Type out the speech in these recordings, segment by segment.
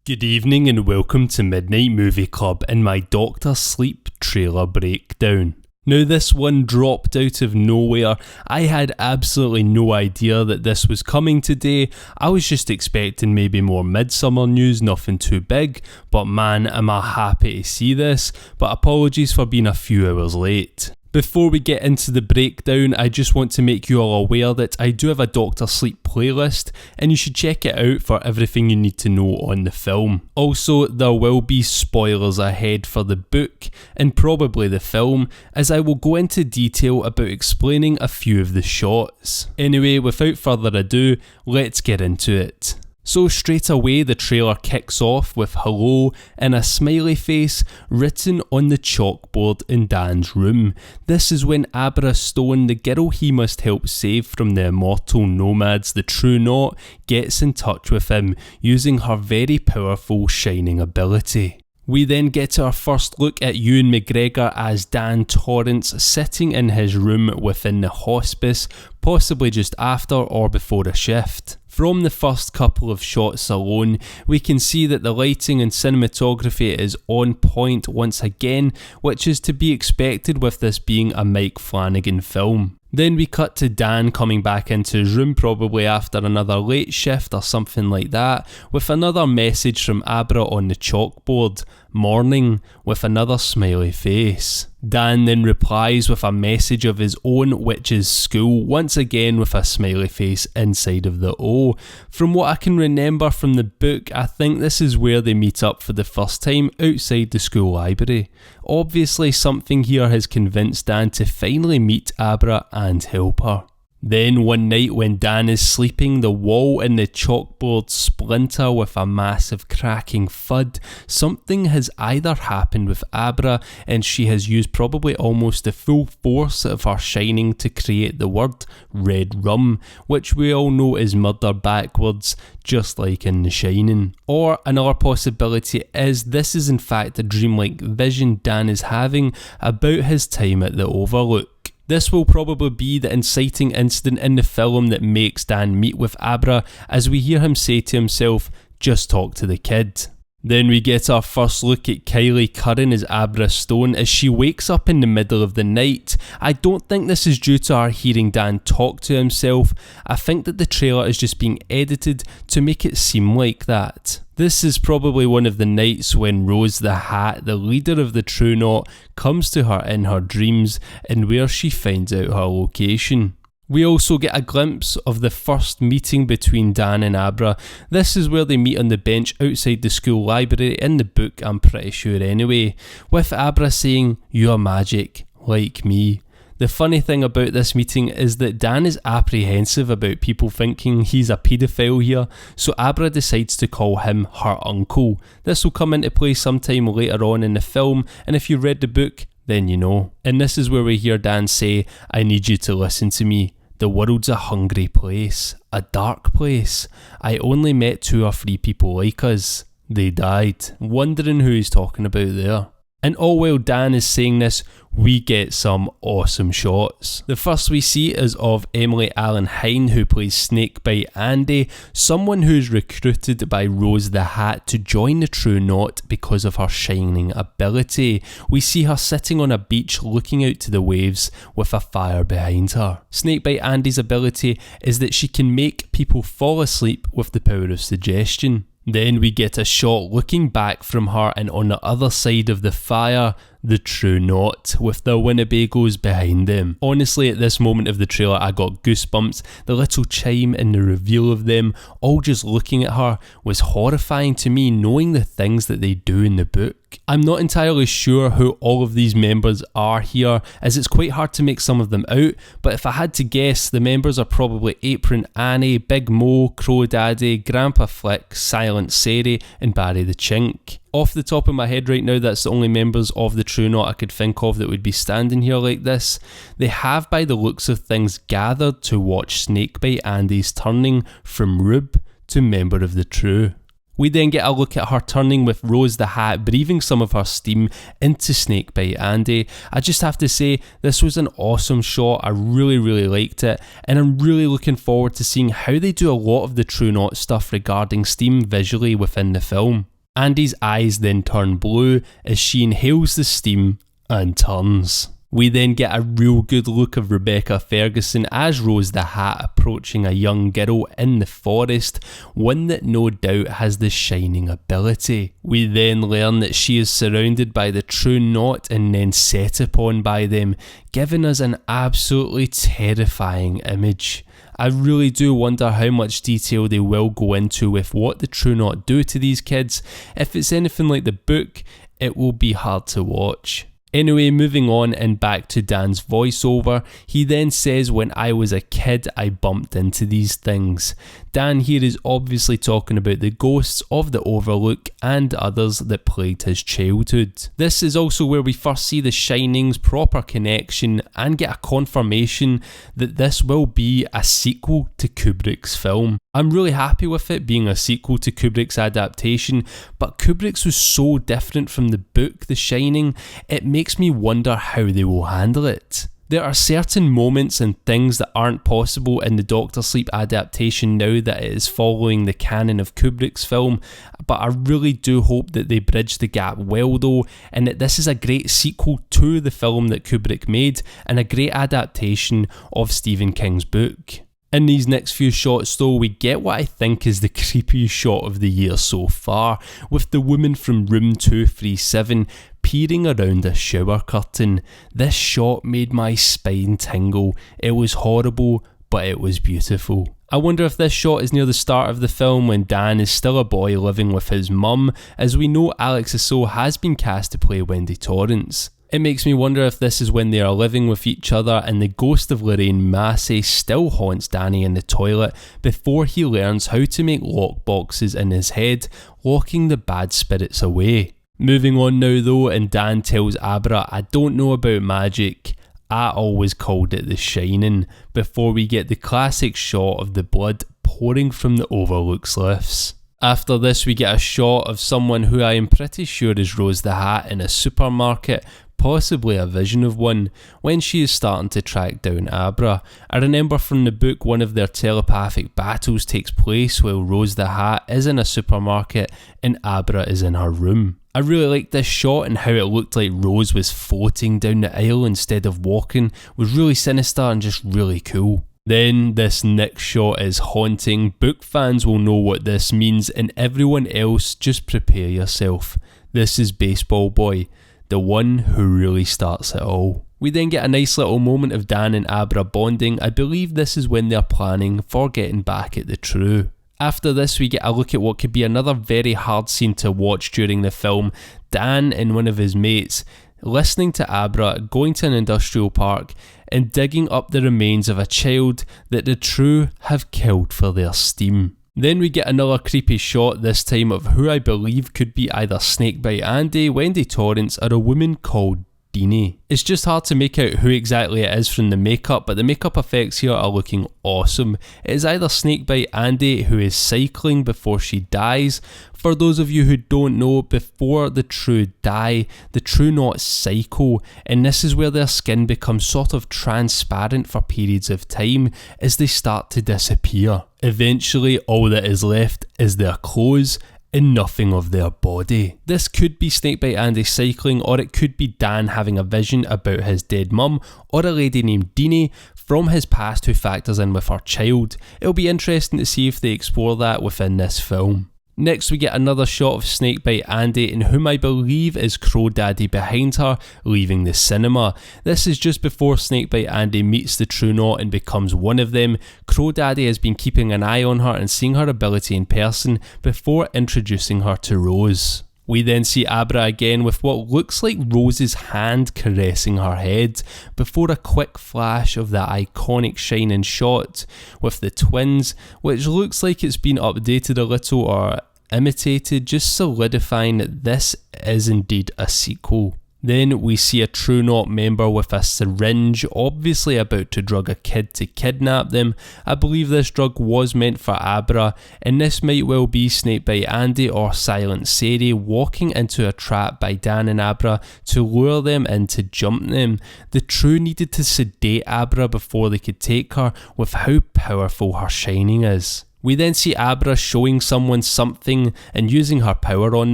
Good evening and welcome to Midnight Movie Club and my Doctor Sleep trailer breakdown. Now this one dropped out of nowhere. I had absolutely no idea that this was coming today. I was just expecting maybe more midsummer news, nothing too big, but man am I happy to see this, but apologies for being a few hours late. Before we get into the breakdown, I just want to make you all aware that I do have a Doctor Sleep playlist and you should check it out for everything you need to know on the film. Also, there will be spoilers ahead for the book and probably the film, as I will go into detail about explaining a few of the shots. Anyway, without further ado, let's get into it. So straight away the trailer kicks off with hello and a smiley face written on the chalkboard in Dan's room. This is when Abra Stone, the girl he must help save from the immortal nomads, the True Noir, gets in touch with him using her very powerful shining ability. We then get to our first look at Ewan McGregor as Dan Torrance sitting in his room within the hospice, possibly just after or before a shift. From the first couple of shots alone, we can see that the lighting and cinematography is on point once again, which is to be expected with this being a Mike Flanagan film. Then we cut to Dan coming back into his room, probably after another late shift or something like that, with another message from Abra on the chalkboard, morning, with another smiley face. Dan then replies with a message of his own, which is school, once again with a smiley face inside of the O. From what I can remember from the book, I think this is where they meet up for the first time outside the school library. Obviously something here has convinced Dan to finally meet Abra and help her. Then one night when Dan is sleeping, the wall in the chalkboard splinter with a massive cracking thud. Something has either happened with Abra and she has used probably almost the full force of her shining to create the word red rum, which we all know is murder backwards, just like in The Shining. Or another possibility is this is in fact a dreamlike vision Dan is having about his time at the Overlook. This will probably be the inciting incident in the film that makes Dan meet with Abra, as we hear him say to himself, just talk to the kid. Then we get our first look at Kylie Curran as Abra Stone as she wakes up in the middle of the night. I don't think this is due to her hearing Dan talk to himself. I think that the trailer is just being edited to make it seem like that. This is probably one of the nights when Rose the Hat, the leader of the True Noir, comes to her in her dreams and where she finds out her location. We also get a glimpse of the first meeting between Dan and Abra. This is where they meet on the bench outside the school library in the book, I'm pretty sure anyway, with Abra saying, "You're magic, like me." The funny thing about this meeting is that Dan is apprehensive about people thinking he's a paedophile here, so Abra decides to call him her uncle. This will come into play sometime later on in the film, and if you read the book, then you know. And this is where we hear Dan say, "I need you to listen to me. The world's a hungry place, a dark place. I only met 2 or 3 people like us. They died." Wondering who he's talking about there. And all while Dan is saying this, we get some awesome shots. The first we see is of Emily Allen Hine, who plays Snakebite Andy, someone who's recruited by Rose the Hat to join the True Knot because of her shining ability. We see her sitting on a beach looking out to the waves with a fire behind her. Snakebite Andy's ability is that she can make people fall asleep with the power of suggestion. Then we get a shot looking back from her and on the other side of the fire, the True Knot, with the Winnebagos behind them. Honestly, at this moment of the trailer I got goosebumps. The little chime and the reveal of them, all just looking at her, was horrifying to me, knowing the things that they do in the book. I'm not entirely sure who all of these members are here, as it's quite hard to make some of them out, but if I had to guess, the members are probably Apron Annie, Big Mo, Crow Daddy, Grandpa Flick, Silent Sari, and Barry the Chink. Off the top of my head right now, that's the only members of the True Knot I could think of that would be standing here like this. They have, by the looks of things, gathered to watch Snakebite Andy's turning from Rube to member of the True. We then get a look at her turning with Rose the Hat breathing some of her steam into Snakebite Andy. I just have to say, this was an awesome shot. I really liked it, and I'm really looking forward to seeing how they do a lot of the True Knot stuff regarding steam visually within the film. Andy's eyes then turn blue as she inhales the steam and turns. We then get a real good look of Rebecca Ferguson as Rose the Hat approaching a young girl in the forest, one that no doubt has the shining ability. We then learn that she is surrounded by the True Noir and then set upon by them, giving us an absolutely terrifying image. I really do wonder how much detail they will go into with what the True Noir do to these kids. If it's anything like the book, it will be hard to watch. Anyway, moving on and back to Dan's voiceover, he then says, "When I was a kid, I bumped into these things." Dan here is obviously talking about the ghosts of the Overlook and others that plagued his childhood. This is also where we first see The Shining's proper connection and get a confirmation that this will be a sequel to Kubrick's film. I'm really happy with it being a sequel to Kubrick's adaptation, but Kubrick's was so different from the book The Shining, it makes me wonder how they will handle it. There are certain moments and things that aren't possible in the Dr. Sleep adaptation now that it is following the canon of Kubrick's film, but I really do hope that they bridge the gap well though, and that this is a great sequel to the film that Kubrick made and a great adaptation of Stephen King's book. In these next few shots though, we get what I think is the creepiest shot of the year so far, with the woman from room 237 peering around a shower curtain. This shot made my spine tingle. It was horrible, but it was beautiful. I wonder if this shot is near the start of the film when Dan is still a boy living with his mum, as we know Alex Assault has been cast to play Wendy Torrance. It makes me wonder if this is when they are living with each other and the ghost of Lorraine Massey still haunts Danny in the toilet before he learns how to make lock boxes in his head, locking the bad spirits away. Moving on now though, and Dan tells Abra, "I don't know about magic, I always called it The Shining," before we get the classic shot of the blood pouring from the Overlook's lifts. After this we get a shot of someone who I am pretty sure is Rose the Hat in a supermarket, possibly a vision of one, when she is starting to track down Abra. I remember from the book one of their telepathic battles takes place while Rose the Hat is in a supermarket and Abra is in her room. I really liked this shot and how it looked like Rose was floating down the aisle instead of walking, was really sinister and just really cool. Then this next shot is haunting. Book fans will know what this means, and everyone else just prepare yourself. This is Baseball Boy, the one who really starts it all. We then get a nice little moment of Dan and Abra bonding. I believe this is when they're planning for getting back at the True. After this we get a look at what could be another very hard scene to watch during the film. Dan and one of his mates listening to Abra going to an industrial park and digging up the remains of a child that the True have killed for their steam. Then we get another creepy shot, this time of who I believe could be either Snakebite Andy, Wendy Torrance, or a woman called Deanie. It's just hard to make out who exactly it is from the makeup, but the makeup effects here are looking awesome. It is either Snakebite Andy who is cycling before she dies. For those of you who don't know, before the True die, the True Noir cycle, and this is where their skin becomes sort of transparent for periods of time as they start to disappear. Eventually, all that is left is their clothes and nothing of their body. This could be Snakebite Andy cycling, or it could be Dan having a vision about his dead mum, or a lady named Deanie from his past who factors in with her child. It'll be interesting to see if they explore that within this film. Next we get another shot of Snakebite Andy, and whom I believe is Crow Daddy behind her, leaving the cinema. This is just before Snakebite Andy meets the True Noir and becomes one of them. Crow Daddy has been keeping an eye on her and seeing her ability in person before introducing her to Rose. We then see Abra again with what looks like Rose's hand caressing her head, before a quick flash of the iconic Shining shot with the twins, which looks like it's been updated a little or imitated, just solidifying that this is indeed a sequel. Then we see a True Noir member with a syringe, obviously about to drug a kid to kidnap them. I believe this drug was meant for Abra, and this might well be Snakebite Andy or Silent Sadie walking into a trap by Dan and Abra to lure them in to jump them. The True needed to sedate Abra before they could take her, with how powerful her shining is. We then see Abra showing someone something and using her power on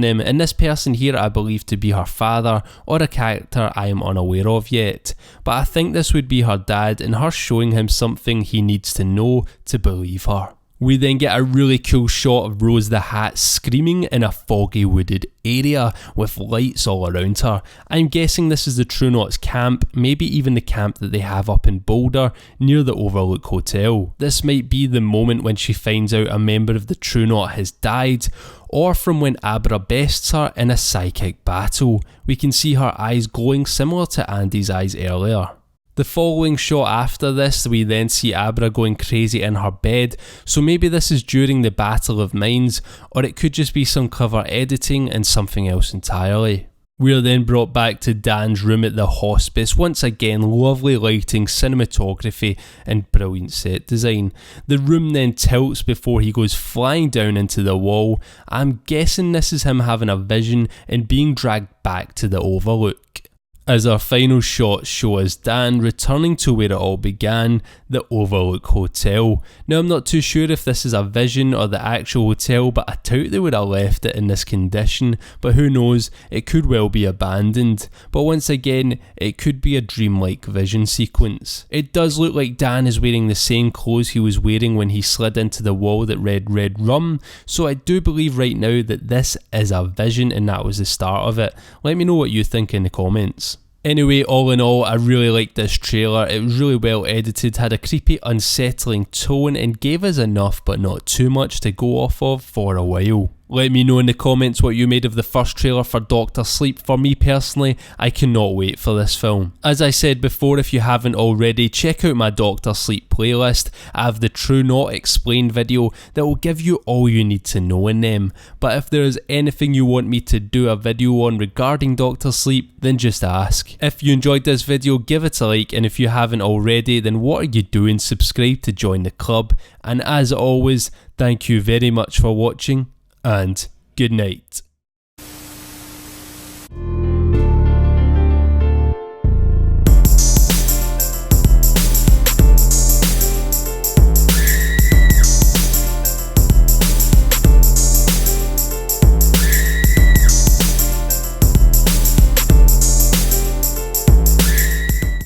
them, and this person here I believe to be her father or a character I am unaware of yet, but I think this would be her dad and her showing him something he needs to know to believe her. We then get a really cool shot of Rose the Hat screaming in a foggy wooded area with lights all around her. I'm guessing this is the True Noir's camp, maybe even the camp that they have up in Boulder near the Overlook Hotel. This might be the moment when she finds out a member of the True Noir has died, or from when Abra bests her in a psychic battle. We can see her eyes glowing similar to Andy's eyes earlier. The following shot after this, we then see Abra going crazy in her bed, so maybe this is during the Battle of Minds, or it could just be some clever editing and something else entirely. We are then brought back to Dan's room at the hospice, once again lovely lighting, cinematography and brilliant set design. The room then tilts before he goes flying down into the wall. I'm guessing this is him having a vision and being dragged back to the Overlook. As our final shots show us Dan returning to where it all began, the Overlook Hotel. Now I'm not too sure if this is a vision or the actual hotel, but I doubt they would have left it in this condition, but who knows, it could well be abandoned. But once again, it could be a dreamlike vision sequence. It does look like Dan is wearing the same clothes he was wearing when he slid into the wall that read Red Rum, so I do believe right now that this is a vision and that was the start of it. Let me know what you think in the comments. Anyway, all in all, I really liked this trailer. It was really well edited, had a creepy, unsettling tone and gave us enough but not too much to go off of for a while. Let me know in the comments what you made of the first trailer for Dr. Sleep. For me personally, I cannot wait for this film. As I said before, if you haven't already, check out my Dr. Sleep playlist. I have the True Noir Explained video that will give you all you need to know in them. But if there is anything you want me to do a video on regarding Dr. Sleep, then just ask. If you enjoyed this video, give it a like, and if you haven't already, then what are you doing? Subscribe to join the club. And as always, thank you very much for watching, and good night.